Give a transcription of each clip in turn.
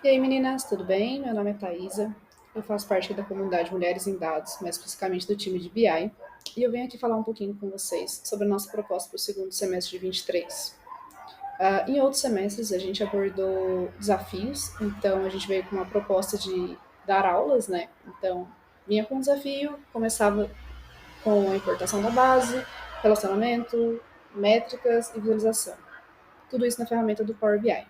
E aí, meninas, tudo bem? Meu nome é Thaisa. Eu faço parte da comunidade Mulheres em Dados, mais especificamente do time de BI. E eu venho aqui falar um pouquinho com vocês sobre a nossa proposta para o segundo semestre de 23. Em outros semestres, a gente abordou desafios, então a gente veio com uma proposta de dar aulas, né? Então, vinha com um desafio, começava com a importação da base, relacionamento, métricas e visualização. Tudo isso na ferramenta do Power BI.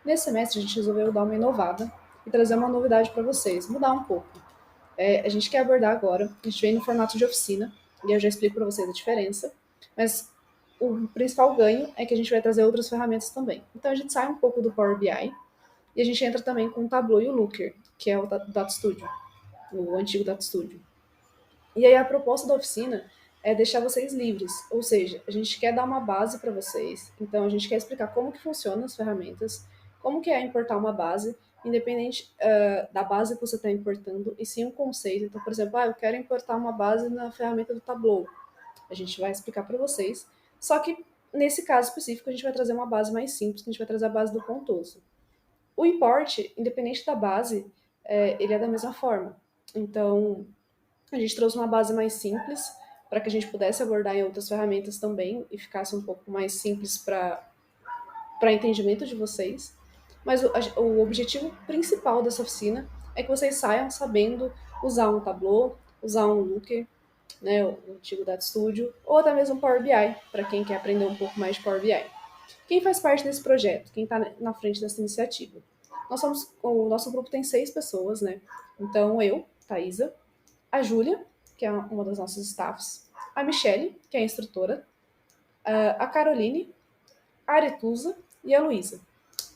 Nesse semestre, a gente resolveu dar uma inovada e trazer uma novidade para vocês, mudar um pouco. A gente quer abordar agora, a gente vem no formato de oficina, e eu já explico para vocês a diferença, mas o principal ganho é que a gente vai trazer outras ferramentas também. Então a gente sai um pouco do Power BI e a gente entra também com o Tableau e o Looker, que é o Data Studio, o antigo Data Studio. E aí a proposta da oficina é deixar vocês livres, ou seja, a gente quer dar uma base para vocês, então a gente quer explicar como que funcionam as ferramentas, como que é importar uma base, independente da base que você está importando, e sim um conceito. Então, por exemplo, eu quero importar uma base na ferramenta do Tableau. A gente vai explicar para vocês, só que nesse caso específico a gente vai trazer uma base mais simples, que a gente vai trazer a base do Pontoso. O import, independente da base, ele é da mesma forma. Então, a gente trouxe uma base mais simples para que a gente pudesse abordar em outras ferramentas também e ficasse um pouco mais simples para entendimento de vocês. Mas o objetivo principal dessa oficina é que vocês saiam sabendo usar um Tableau, usar um Looker, né, o antigo Data Studio, ou até mesmo Power BI, para quem quer aprender um pouco mais de Power BI. Quem faz parte desse projeto? Quem está na frente dessa iniciativa? O nosso grupo tem 6 pessoas, né? Então, eu, Thaisa, a Júlia, que é uma das nossas staffs, a Michelle, que é a instrutora, a Caroline, a Aretusa e a Luísa.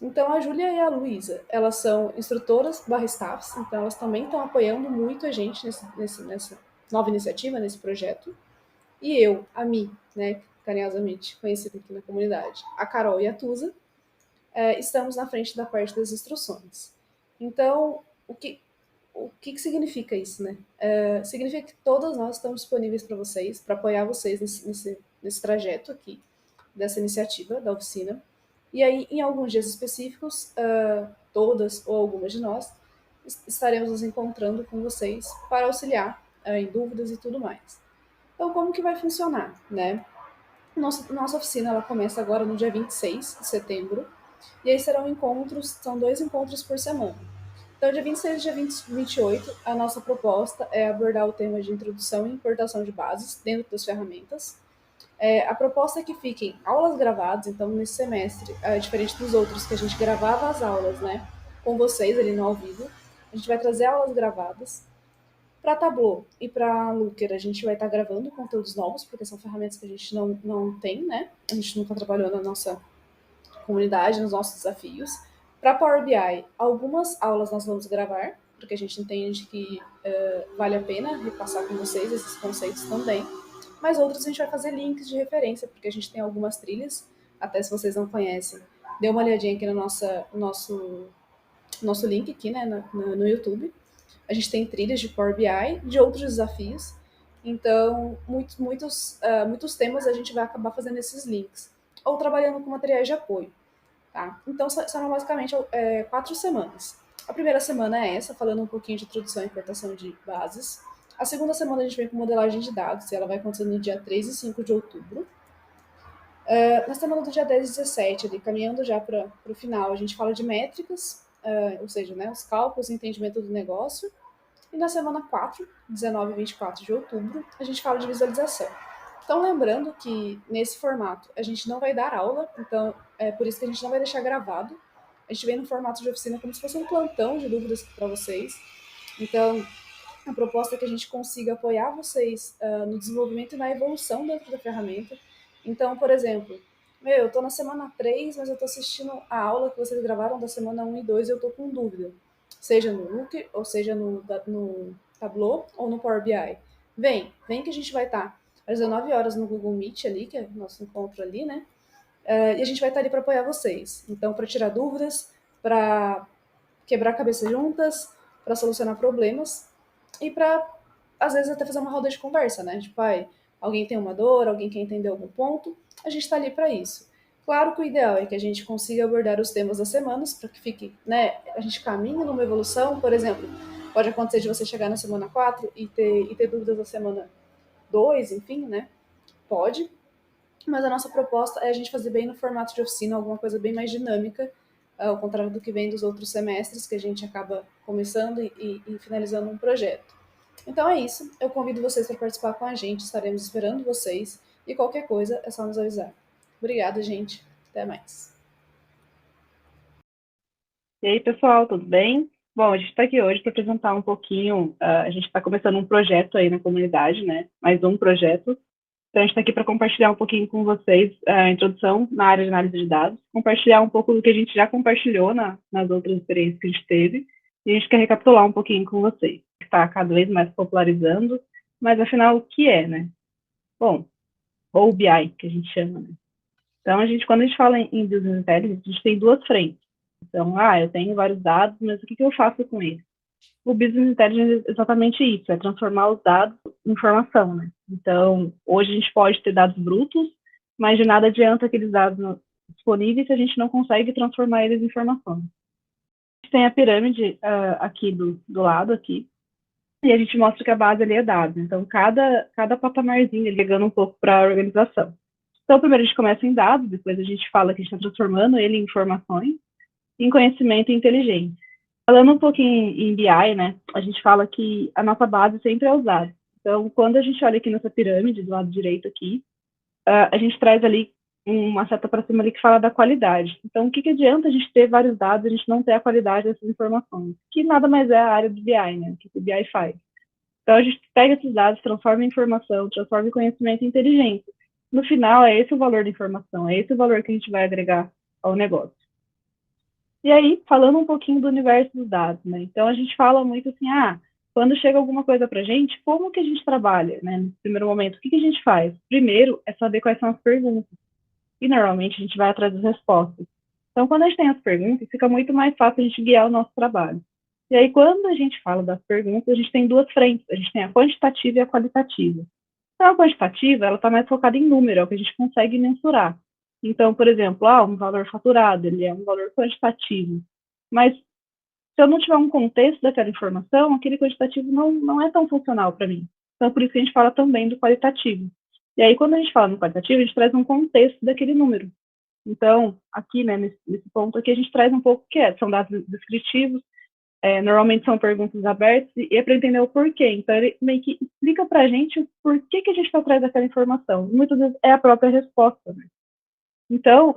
Então, a Júlia e a Luísa, elas são instrutoras barra staffs, então elas também estão apoiando muito a gente nessa nova iniciativa, nesse projeto. E eu, a Mi, né, carinhosamente conhecida aqui na comunidade, a Carol e a Tusa, estamos na frente da parte das instruções. Então, o que significa isso, né? Significa que todas nós estamos disponíveis para vocês, para apoiar vocês nesse trajeto aqui, dessa iniciativa da oficina. E aí, em alguns dias específicos, todas ou algumas de nós estaremos nos encontrando com vocês para auxiliar em dúvidas e tudo mais. Então, como que vai funcionar, né? Nossa oficina ela começa agora no dia 26 de setembro, e aí serão encontros, são 2 encontros por semana. Então, dia 26 e dia 28, a nossa proposta é abordar o tema de introdução e importação de bases dentro das ferramentas. A proposta é que fiquem aulas gravadas, então, nesse semestre, diferente dos outros, que a gente gravava as aulas, né, com vocês ali no ao vivo, a gente vai trazer aulas gravadas. Para Tableau e para Looker, a gente vai estar gravando conteúdos novos, porque são ferramentas que a gente não tem, né? A gente nunca trabalhou na nossa comunidade, nos nossos desafios. Para Power BI, algumas aulas nós vamos gravar, porque a gente entende que vale a pena repassar com vocês esses conceitos também. Mas outras a gente vai fazer links de referência, porque a gente tem algumas trilhas, até se vocês não conhecem, dê uma olhadinha aqui no nosso link aqui, né, no YouTube. A gente tem trilhas de Power BI, de outros desafios. Então, muitos temas a gente vai acabar fazendo esses links. Ou trabalhando com materiais de apoio. Tá? Então, serão basicamente 4 semanas. A primeira semana é essa, falando um pouquinho de introdução e importação de bases. A segunda semana a gente vem com modelagem de dados, e ela vai acontecer no dia 3 e 5 de outubro. Na semana do dia 10 e 17, ali, caminhando já para o final, a gente fala de métricas, ou seja, né, os cálculos e entendimento do negócio. E na semana 4, 19 e 24 de outubro, a gente fala de visualização. Então, lembrando que nesse formato a gente não vai dar aula, então é por isso que a gente não vai deixar gravado. A gente vem no formato de oficina como se fosse um plantão de dúvidas para vocês. Então, a proposta é que a gente consiga apoiar vocês no desenvolvimento e na evolução dentro da ferramenta. Então, por exemplo, eu estou na semana 3, mas eu estou assistindo a aula que vocês gravaram da semana 1 e 2 e eu estou com dúvida. Seja no Look, ou seja no Tableau, ou no Power BI. Vem que a gente vai estar às 19 horas no Google Meet ali, que é o nosso encontro ali, né? E a gente vai estar ali para apoiar vocês. Então, para tirar dúvidas, para quebrar a cabeça juntas, para solucionar problemas e para, às vezes, até fazer uma roda de conversa, né? Tipo, alguém tem uma dor, alguém quer entender algum ponto, a gente está ali para isso. Claro que o ideal é que a gente consiga abordar os temas das semanas para que fique, né, a gente caminhe numa evolução. Por exemplo, pode acontecer de você chegar na semana 4 e ter dúvidas na semana 2, enfim, né? Pode. Mas a nossa proposta é a gente fazer bem no formato de oficina, alguma coisa bem mais dinâmica, ao contrário do que vem dos outros semestres, que a gente acaba começando e finalizando um projeto. Então é isso. Eu convido vocês para participar com a gente, estaremos esperando vocês. E qualquer coisa é só nos avisar. Obrigada, gente. Até mais. E aí, pessoal, tudo bem? Bom, a gente está aqui hoje para apresentar um pouquinho. A gente está começando um projeto aí na comunidade, né? Mais um projeto. Então, a gente está aqui para compartilhar um pouquinho com vocês a introdução na área de análise de dados, compartilhar um pouco do que a gente já compartilhou nas outras experiências que a gente teve, e a gente quer recapitular um pouquinho com vocês. Está cada vez mais popularizando, mas afinal, o que é, né? Bom, ou BI, que a gente chama, né? Então, quando a gente fala em Business Intelligence, a gente tem duas frentes. Então, eu tenho vários dados, mas o que eu faço com eles? O Business Intelligence é exatamente isso, é transformar os dados em informação, né? Então, hoje a gente pode ter dados brutos, mas de nada adianta aqueles dados disponíveis se a gente não consegue transformar eles em informação. A gente tem a pirâmide aqui do lado, aqui, e a gente mostra que a base ali é dados. Então, cada patamarzinho ele ligando um pouco para a organização. Então, primeiro a gente começa em dados, depois a gente fala que a gente está transformando ele em informações, em conhecimento e inteligência. Falando um pouquinho em BI, né, a gente fala que a nossa base sempre é usada. Então, quando a gente olha aqui nessa pirâmide, do lado direito aqui, a gente traz ali uma seta para cima ali que fala da qualidade. Então, o que adianta a gente ter vários dados e a gente não ter a qualidade dessas informações? Que nada mais é a área do BI, né, o que o BI faz. Então, a gente pega esses dados, transforma em informação, transforma em conhecimento e inteligência. No final, é esse o valor da informação, é esse o valor que a gente vai agregar ao negócio. E aí, falando um pouquinho do universo dos dados, né? Então, a gente fala muito assim, quando chega alguma coisa para a gente, como que a gente trabalha, né? No primeiro momento, o que a gente faz? Primeiro, é saber quais são as perguntas. E, normalmente, a gente vai atrás das respostas. Então, quando a gente tem as perguntas, fica muito mais fácil a gente guiar o nosso trabalho. E aí, quando a gente fala das perguntas, a gente tem duas frentes. A gente tem a quantitativa e a qualitativa. Então, a quantitativa, ela está mais focada em número, é o que a gente consegue mensurar. Então, por exemplo, um valor faturado, ele é um valor quantitativo. Mas, se eu não tiver um contexto daquela informação, aquele quantitativo não é tão funcional para mim. Então, por isso que a gente fala também do qualitativo. E aí, quando a gente fala no qualitativo, a gente traz um contexto daquele número. Então, aqui, né, nesse ponto aqui, a gente traz um pouco o que é. São dados descritivos, normalmente são perguntas abertas e é para entender o porquê. Então, ele meio que explica para a gente o porquê que a gente está atrás daquela informação. Muitas vezes é a própria resposta, né? Então,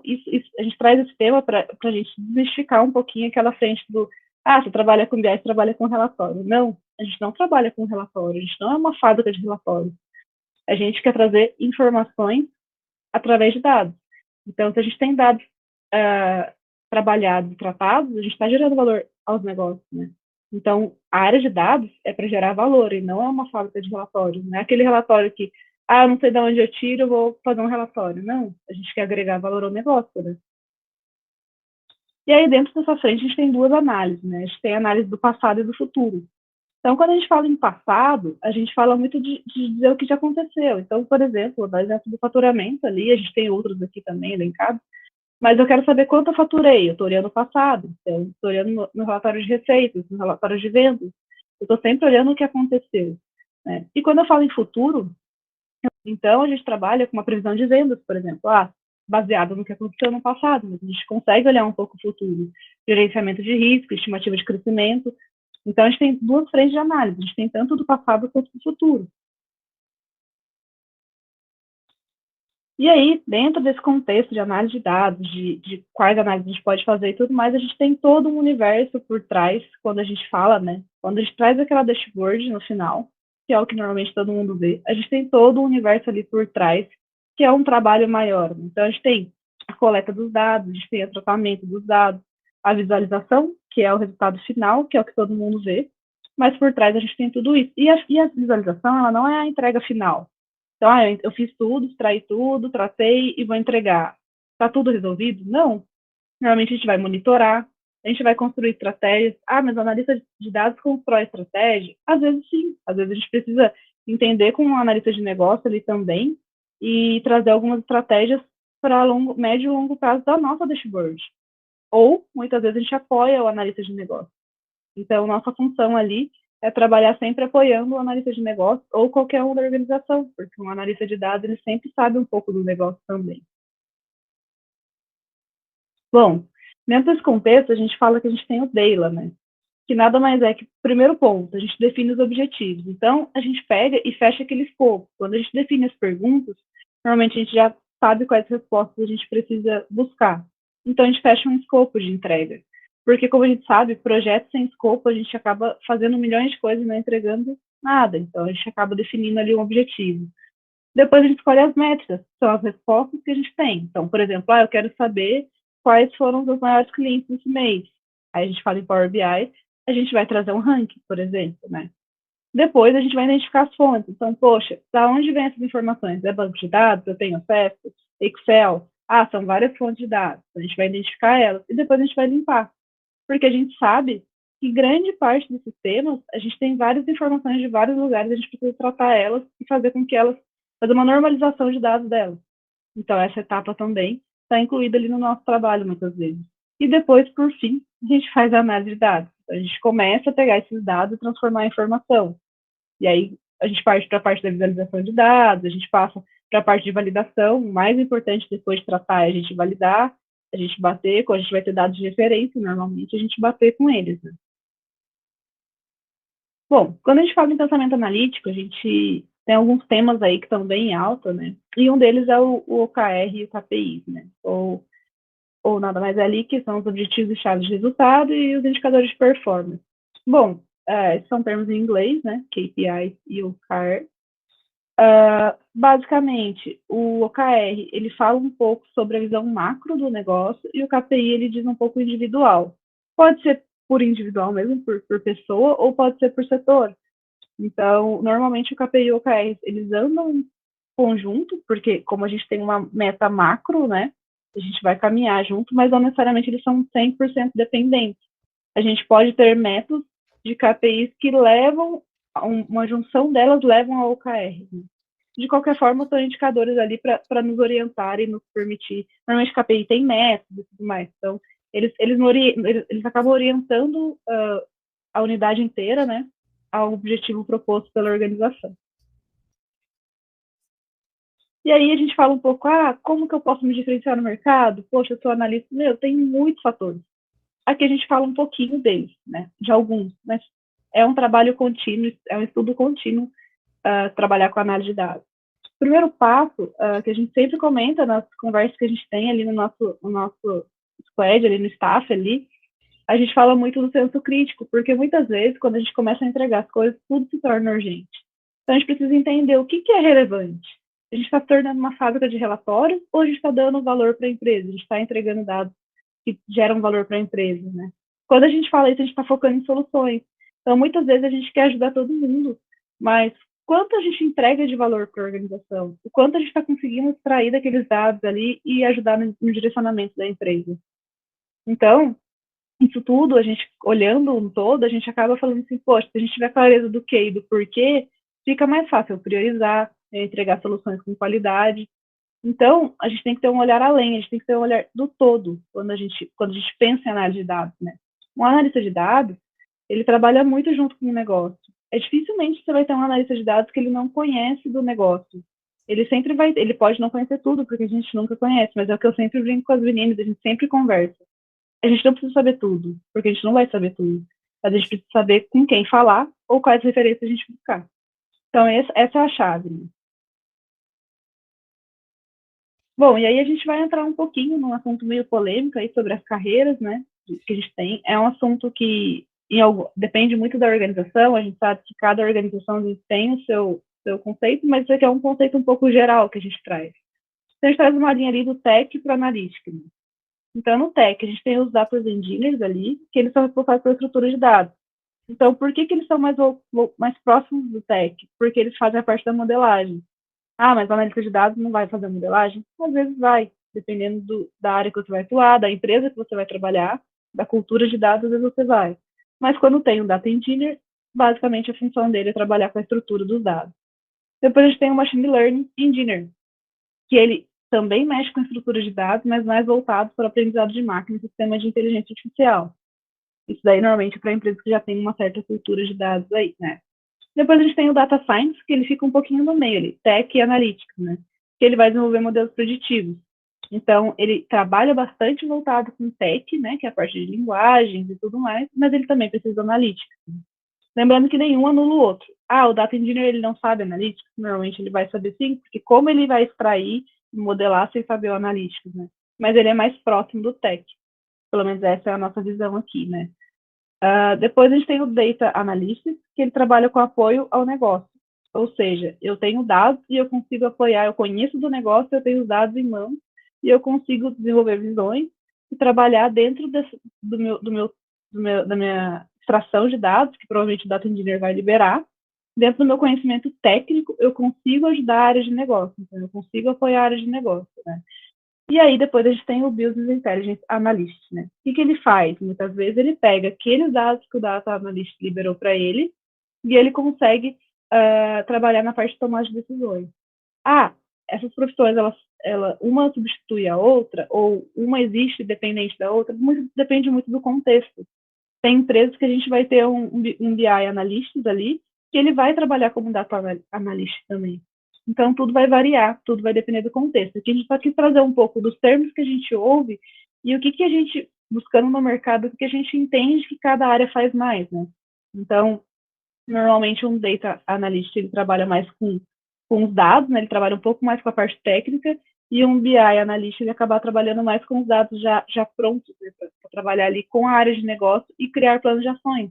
a gente traz esse tema para a gente desmistificar um pouquinho aquela frente do você trabalha com BI, você trabalha com relatório. Não, a gente não trabalha com relatório, a gente não é uma fábrica de relatórios. A gente quer trazer informações através de dados. Então, se a gente tem dados trabalhados e tratados, a gente está gerando valor aos negócios, né? Então, a área de dados é para gerar valor e não é uma fábrica de relatórios. Não é aquele relatório que, eu não sei de onde eu tiro, eu vou fazer um relatório. Não, a gente quer agregar valor ao negócio, né? E aí, dentro dessa frente, a gente tem duas análises, né? A gente tem a análise do passado e do futuro. Então, quando a gente fala em passado, a gente fala muito de dizer o que já aconteceu. Então, por exemplo, no exemplo do faturamento ali, a gente tem outros aqui também elencados, mas eu quero saber quanto eu faturei. Eu estou olhando o passado, então, estou olhando no relatório de receitas, no relatório de vendas. Eu estou sempre olhando o que aconteceu, né? E quando eu falo em futuro, então a gente trabalha com uma previsão de vendas, por exemplo, baseado no que aconteceu no passado, mas a gente consegue olhar um pouco o futuro. Gerenciamento de risco, estimativa de crescimento. Então a gente tem duas frentes de análise, a gente tem tanto do passado quanto do futuro. E aí, dentro desse contexto de análise de dados, de quais análises a gente pode fazer e tudo mais, a gente tem todo um universo por trás, quando a gente fala, né? Quando a gente traz aquela dashboard no final, que é o que normalmente todo mundo vê, a gente tem todo um universo ali por trás, que é um trabalho maior. Então, a gente tem a coleta dos dados, a gente tem o tratamento dos dados, a visualização, que é o resultado final, que é o que todo mundo vê, mas por trás a gente tem tudo isso. E a visualização, ela não é a entrega final. Então, eu fiz tudo, extraí tudo, tratei e vou entregar. Está tudo resolvido? Não. Normalmente a gente vai monitorar, a gente vai construir estratégias. Mas o analista de dados constrói estratégia? Às vezes sim. Às vezes a gente precisa entender com um analista de negócio ali também e trazer algumas estratégias para médio e longo prazo da nossa dashboard. Ou, muitas vezes, a gente apoia o analista de negócio. Então, nossa função ali é trabalhar sempre apoiando o analista de negócio ou qualquer um da organização, porque um analista de dados ele sempre sabe um pouco do negócio também. Bom, dentro desse contexto, a gente fala que a gente tem o DEILA, né? Que nada mais é que, primeiro ponto, a gente define os objetivos. Então, a gente pega e fecha aquele escopo. Quando a gente define as perguntas, normalmente a gente já sabe quais respostas a gente precisa buscar. Então, a gente fecha um escopo de entrega. Porque, como a gente sabe, projetos sem escopo, a gente acaba fazendo milhões de coisas e não entregando nada. Então, a gente acaba definindo ali um objetivo. Depois a gente escolhe as métricas, que são as respostas que a gente tem. Então, por exemplo, eu quero saber quais foram os maiores clientes desse mês. Aí a gente fala em Power BI, a gente vai trazer um ranking, por exemplo, né? Depois a gente vai identificar as fontes. Então, poxa, da onde vem essas informações? É banco de dados? Eu tenho acesso? Excel? Ah, são várias fontes de dados. A gente vai identificar elas e depois a gente vai limpar. Porque a gente sabe que grande parte dos sistemas, a gente tem várias informações de vários lugares, a gente precisa tratar elas e fazer com que elas, fazer uma normalização de dados delas. Então, essa etapa também está incluída ali no nosso trabalho, muitas vezes. E depois, por fim, a gente faz a análise de dados. Então, a gente começa a pegar esses dados e transformar em informação. E aí, a gente parte para a parte da visualização de dados, a gente passa para a parte de validação. O mais importante depois de tratar é a gente validar, a gente bater, quando a gente vai ter dados de referência, normalmente a gente bater com eles, né? Bom, quando a gente fala em pensamento analítico, a gente tem alguns temas aí que estão bem em alta, né? E um deles é o OKR e o KPI, né? Ou nada mais é ali, que são os objetivos e chaves de resultado e os indicadores de performance. Bom, são termos em inglês, né? KPI e OKR. Basicamente, o OKR, ele fala um pouco sobre a visão macro do negócio e o KPI, ele diz um pouco individual. Pode ser por individual mesmo, por pessoa, ou pode ser por setor. Então, normalmente o KPI e o OKR, eles andam em conjunto, porque como a gente tem uma meta macro, né, a gente vai caminhar junto, mas não necessariamente eles são 100% dependentes. A gente pode ter metas de KPIs que levam, uma junção delas levam ao OKR. Né? De qualquer forma, são indicadores ali para nos orientar e nos permitir. Normalmente, KPI tem métodos e tudo mais. Então, eles acabam orientando a unidade inteira, né, ao objetivo proposto pela organização. E aí a gente fala um pouco, como que eu posso me diferenciar no mercado? Poxa, eu sou analista. Meu, tem muitos fatores. Aqui a gente fala um pouquinho deles, né, de alguns, mas é um trabalho contínuo, é um estudo contínuo trabalhar com análise de dados. O primeiro passo, que a gente sempre comenta nas conversas que a gente tem ali no nosso squad, ali no staff, ali, a gente fala muito do senso crítico, porque muitas vezes, quando a gente começa a entregar as coisas, tudo se torna urgente. Então, a gente precisa entender o que é relevante. A gente está se tornando uma fábrica de relatórios ou a gente está dando valor para a empresa? A gente está entregando dados que geram valor para a empresa, né? Quando a gente fala isso, a gente está focando em soluções. Então, muitas vezes a gente quer ajudar todo mundo, mas quanto a gente entrega de valor para a organização? O quanto a gente está conseguindo extrair daqueles dados ali e ajudar no direcionamento da empresa? Então, isso tudo, a gente olhando um todo, a gente acaba falando assim, poxa, se a gente tiver clareza do que e do porquê, fica mais fácil priorizar, entregar soluções com qualidade. Então, a gente tem que ter um olhar além, a gente tem que ter um olhar do todo quando a gente pensa em análise de dados, né? Um analista de dados, ele trabalha muito junto com o negócio. Dificilmente você vai ter um analista de dados que ele não conhece do negócio. Ele pode não conhecer tudo, porque a gente nunca conhece, mas é o que eu sempre brinco com as meninas, a gente sempre conversa. A gente não precisa saber tudo, porque a gente não vai saber tudo. Mas a gente precisa saber com quem falar ou quais referências a gente buscar. Então, essa é a chave. Né? Bom, e aí a gente vai entrar um pouquinho num assunto meio polêmico aí sobre as carreiras, né, que a gente tem. É um assunto que depende muito da organização, a gente sabe que cada organização tem o seu conceito, mas isso aqui é um conceito um pouco geral que a gente traz. Então, a gente traz uma linha ali do tech para analítica. Né? Então, no tech, a gente tem os data engineers ali, que eles são responsáveis pela estrutura de dados. Então, por que eles são mais próximos do tech? Porque eles fazem a parte da modelagem. Mas o analista de dados não vai fazer a modelagem? Às vezes vai, dependendo da área que você vai atuar, da empresa que você vai trabalhar, da cultura de dados, às vezes você vai. Mas quando tem um data engineer, basicamente a função dele é trabalhar com a estrutura dos dados. Depois a gente tem o machine learning engineer, que ele também mexe com estrutura de dados, mas mais voltado para o aprendizado de máquina e sistema de inteligência artificial. Isso daí, normalmente, para empresas que já têm uma certa cultura de dados aí, né? Depois a gente tem o Data Science, que ele fica um pouquinho no meio ali, Tech e Analytics, né? Que ele vai desenvolver modelos preditivos. Então, ele trabalha bastante voltado com Tech, né? Que é a parte de linguagens e tudo mais, mas ele também precisa de Analytics. Lembrando que nenhum anula o outro. O Data Engineer, ele não sabe Analytics? Normalmente ele vai saber sim, porque como ele vai extrair e modelar sem saber o Analytics, né? Mas ele é mais próximo do Tech. Pelo menos essa é a nossa visão aqui, né? Depois a gente tem o Data Analysis, que ele trabalha com apoio ao negócio. Ou seja, eu tenho dados e eu consigo apoiar, eu conheço do negócio, eu tenho os dados em mãos e eu consigo desenvolver visões e trabalhar dentro da minha extração de dados, que provavelmente o Data Engineer vai liberar. Dentro do meu conhecimento técnico, eu consigo ajudar a área de negócio, então eu consigo apoiar a área de negócio, né? E aí, depois a gente tem o Business Intelligence Analyst, né? O que ele faz? Muitas vezes ele pega aqueles dados que o Data Analyst liberou para ele e ele consegue trabalhar na parte de tomar de decisões. Essas profissões, uma substitui a outra, ou uma existe dependente da outra, depende muito do contexto. Tem empresas que a gente vai ter um BI analyst ali, que ele vai trabalhar como data analyst também. Então, tudo vai variar, tudo vai depender do contexto. Aqui a gente está aqui trazer um pouco dos termos que a gente ouve e o que a gente, buscando no mercado, o que a gente entende que cada área faz mais, né? Então, normalmente um data analyst, ele trabalha mais com os dados, né? Ele trabalha um pouco mais com a parte técnica, e um BI analyst, ele acaba trabalhando mais com os dados já prontos, né? Para trabalhar ali com a área de negócio e criar planos de ações.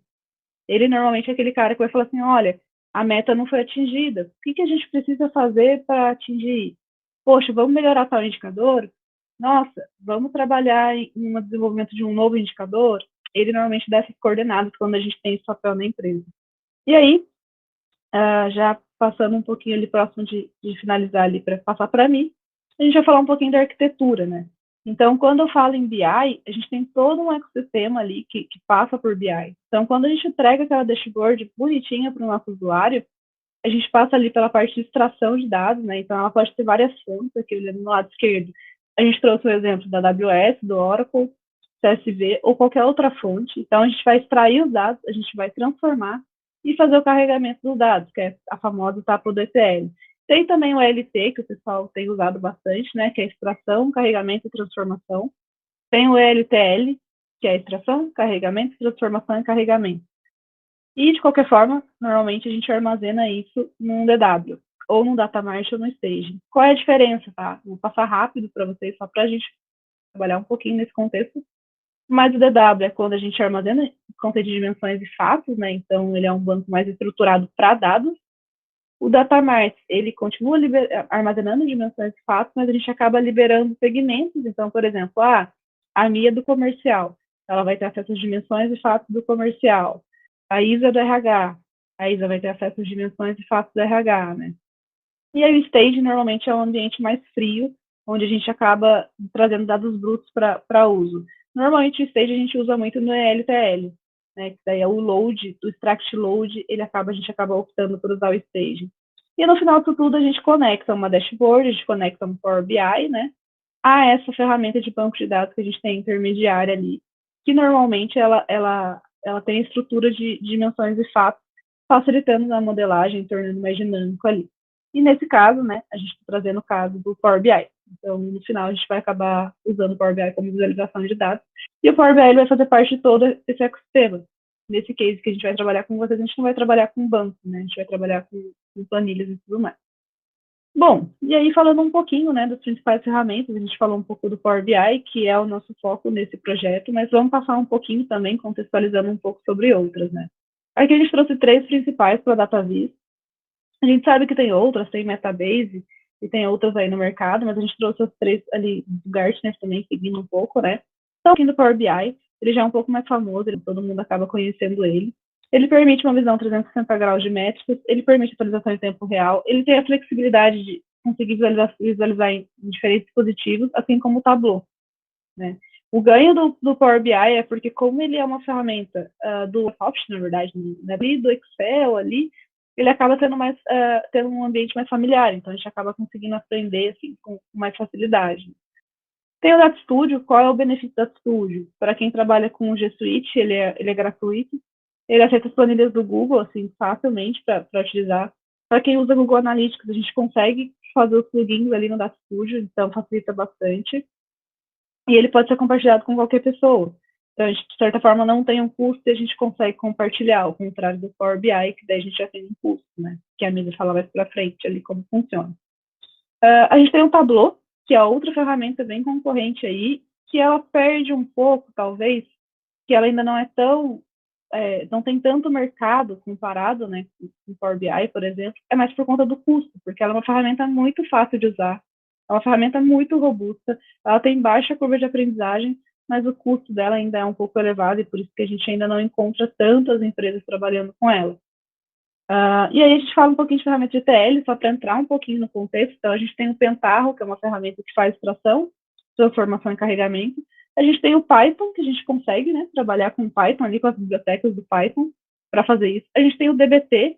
Ele normalmente é aquele cara que vai falar assim, olha, a meta não foi atingida, o que a gente precisa fazer para atingir? Poxa, vamos melhorar tal indicador? Nossa, vamos trabalhar no desenvolvimento de um novo indicador? Ele normalmente dá essas coordenadas quando a gente tem esse papel na empresa. E aí, já passando um pouquinho ali próximo de finalizar ali para passar para mim, a gente vai falar um pouquinho da arquitetura, né? Então, quando eu falo em BI, a gente tem todo um ecossistema ali que passa por BI. Então, quando a gente entrega aquela dashboard bonitinha para o nosso usuário, a gente passa ali pela parte de extração de dados, né? Então, ela pode ter várias fontes, aqui olhando no lado esquerdo. A gente trouxe o exemplo da AWS, do Oracle, CSV ou qualquer outra fonte. Então, a gente vai extrair os dados, a gente vai transformar e fazer o carregamento dos dados, que é a famosa etapa do ETL. Tem também o ELT, que o pessoal tem usado bastante, né? Que é extração, carregamento e transformação. Tem o ELTL, que é extração, carregamento, transformação e carregamento. E, de qualquer forma, normalmente a gente armazena isso num DW, ou num Data Mart ou no Staging. Qual é a diferença, tá? Vou passar rápido para vocês, só para a gente trabalhar um pouquinho nesse contexto. Mas o DW é quando a gente armazena conta de dimensões e fatos, né? Então, ele é um banco mais estruturado para dados. O Data Mart, ele continua armazenando dimensões e fatos, mas a gente acaba liberando segmentos. Então, por exemplo, a Mia do comercial, ela vai ter acesso às dimensões e fatos do comercial. A Isa do RH, a Isa vai ter acesso às dimensões e fatos do RH, né? E aí o Stage normalmente é um ambiente mais frio, onde a gente acaba trazendo dados brutos para uso. Normalmente o Stage a gente usa muito no ELTL, né? Que daí é o load, o extract load, a gente acaba optando por usar o Stage. E no final disso tudo a gente conecta uma dashboard, a gente conecta um Power BI, né? A essa ferramenta de banco de dados que a gente tem intermediária ali, que normalmente ela tem estrutura de dimensões e fatos, facilitando a modelagem, tornando mais dinâmico ali. E nesse caso, né, a gente está trazendo o caso do Power BI. Então, no final, a gente vai acabar usando o Power BI como visualização de dados. E o Power BI vai fazer parte de todo esse ecossistema. Nesse case que a gente vai trabalhar com vocês, a gente não vai trabalhar com banco, né? A gente vai trabalhar com planilhas e tudo mais. Bom, e aí falando um pouquinho, né, das principais ferramentas, a gente falou um pouco do Power BI, que é o nosso foco nesse projeto, mas vamos passar um pouquinho também, contextualizando um pouco sobre outras, né. Aqui a gente trouxe 3 principais para a DataVis. A gente sabe que tem outras, tem Metabase e tem outras aí no mercado, mas a gente trouxe as 3 ali do Gartner também, seguindo um pouco, né. Então, aqui do Power BI, ele já é um pouco mais famoso, todo mundo acaba conhecendo ele. Ele permite uma visão 360 graus de métricas, ele permite atualização em tempo real, ele tem a flexibilidade de conseguir visualizar em diferentes dispositivos, assim como o Tableau, né? O ganho do Power BI é porque, como ele é uma ferramenta do Microsoft, na verdade, né, do Excel ali, ele acaba tendo um ambiente mais familiar, então a gente acaba conseguindo aprender assim, com mais facilidade. Tem o Data Studio. Qual é o benefício do Data Studio? Para quem trabalha com o G Suite, ele é gratuito. Ele aceita as planilhas do Google, assim, facilmente para utilizar. Para quem usa Google Analytics, a gente consegue fazer os plugins ali no Data Studio, então facilita bastante. E ele pode ser compartilhado com qualquer pessoa. Então, a gente, de certa forma, não tem um custo e a gente consegue compartilhar, ao contrário do Power BI, que daí a gente já tem um custo, né? Que a Misa fala mais para frente ali como funciona. A gente tem o Tableau, que é outra ferramenta bem concorrente aí, que ela perde um pouco, talvez, que ela ainda não é tão, não tem tanto mercado comparado, né, com o Power BI, por exemplo, é mais por conta do custo, porque ela é uma ferramenta muito fácil de usar, é uma ferramenta muito robusta, ela tem baixa curva de aprendizagem, mas o custo dela ainda é um pouco elevado e por isso que a gente ainda não encontra tantas empresas trabalhando com ela. E aí a gente fala um pouquinho de ferramenta de ETL, só para entrar um pouquinho no contexto. Então, a gente tem o Pentaho, que é uma ferramenta que faz extração, transformação e carregamento. A gente tem o Python, que a gente consegue, né, trabalhar com Python ali, com as bibliotecas do Python, para fazer isso. A gente tem o DBT,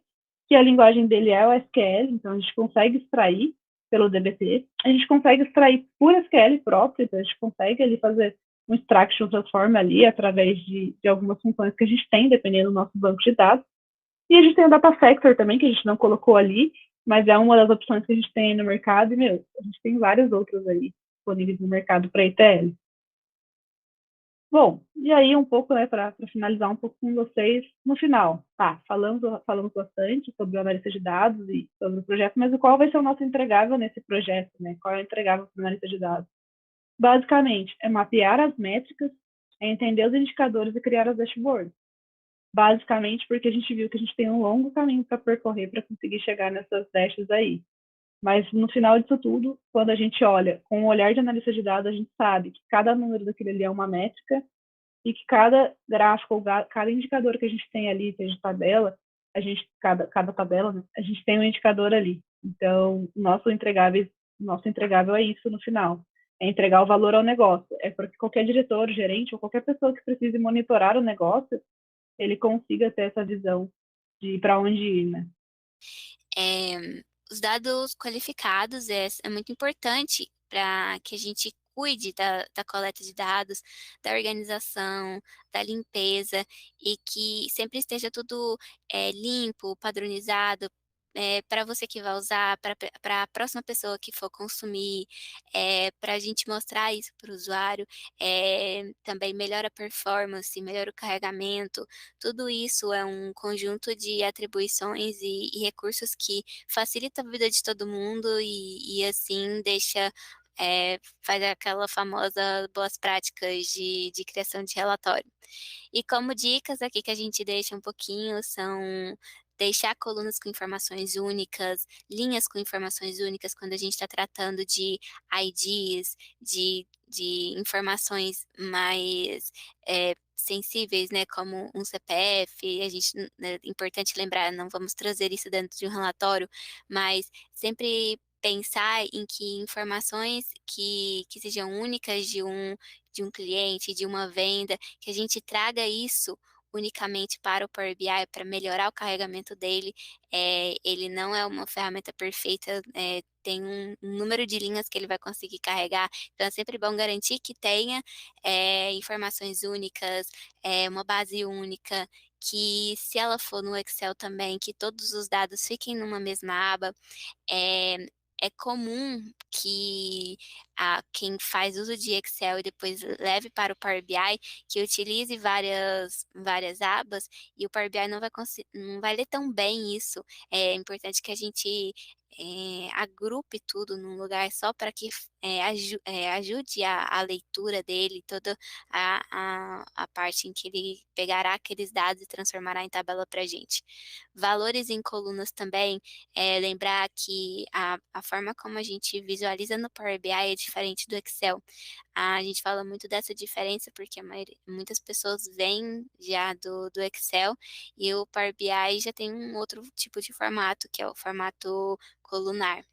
que a linguagem dele é o SQL, então a gente consegue extrair pelo DBT. A gente consegue extrair por SQL próprio, então a gente consegue ali fazer um extraction transform ali através de algumas funções que a gente tem, dependendo do nosso banco de dados. E a gente tem o Data Factor também, que a gente não colocou ali, mas é uma das opções que a gente tem no mercado. E, meu, a gente tem vários outros aí disponíveis no mercado para ETL. Bom, e aí um pouco, né, para finalizar um pouco com vocês, no final, tá, falamos bastante sobre o analista de dados e sobre o projeto, mas qual vai ser o nosso entregável nesse projeto, né? Qual é o entregável para o analista de dados? Basicamente, é mapear as métricas, é entender os indicadores e criar as dashboards. Basicamente porque a gente viu que a gente tem um longo caminho para percorrer para conseguir chegar nessas dashes aí. Mas no final disso tudo, quando a gente olha com o olhar de analista de dados, a gente sabe que cada número daquele ali é uma métrica e que cada gráfico ou cada indicador que a gente tem ali, seja tabela, cada tabela, né, a gente tem um indicador ali. Então, nosso entregável é isso no final. É entregar o valor ao negócio. É para que qualquer diretor, gerente ou qualquer pessoa que precise monitorar o negócio ele consiga ter essa visão de para onde ir, né? Os dados qualificados é muito importante para que a gente cuide da coleta de dados, da organização, da limpeza e que sempre esteja tudo limpo, padronizado, para você que vai usar, para a próxima pessoa que for consumir, para a gente mostrar isso para o usuário, também melhora a performance, melhora o carregamento, tudo isso é um conjunto de atribuições e recursos que facilita a vida de todo mundo e assim deixa, faz aquela famosa boas práticas de criação de relatório. E como dicas aqui que a gente deixa um pouquinho são deixar colunas com informações únicas, linhas com informações únicas quando a gente está tratando de IDs, de informações mais, sensíveis, né, como um CPF, a gente é importante lembrar, não vamos trazer isso dentro de um relatório, mas sempre pensar em que informações que sejam únicas de um cliente, de uma venda, que a gente traga isso unicamente para o Power BI para melhorar o carregamento dele. Ele não é uma ferramenta perfeita, tem um número de linhas que ele vai conseguir carregar, então é sempre bom garantir que tenha, informações únicas, uma base única, que se ela for no Excel também, que todos os dados fiquem numa mesma aba. É é comum que quem faz uso de Excel e depois leve para o Power BI, que utilize várias abas e o Power BI não vai ler tão bem isso. É importante que a gente, agrupe tudo num lugar só para que ajude a leitura dele, toda a parte em que ele pegará aqueles dados e transformará em tabela para a gente. Valores em colunas também, lembrar que a forma como a gente visualiza no Power BI é diferente do Excel. A gente fala muito dessa diferença, porque muitas pessoas vêm já do Excel e o Power BI já tem um outro tipo de formato, que é o formato colunar.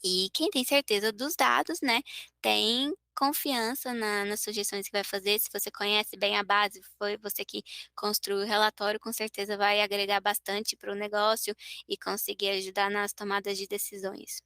E quem tem certeza dos dados, né, tem confiança nas sugestões que vai fazer. Se você conhece bem a base, foi você que construiu o relatório, com certeza vai agregar bastante para o negócio e conseguir ajudar nas tomadas de decisões.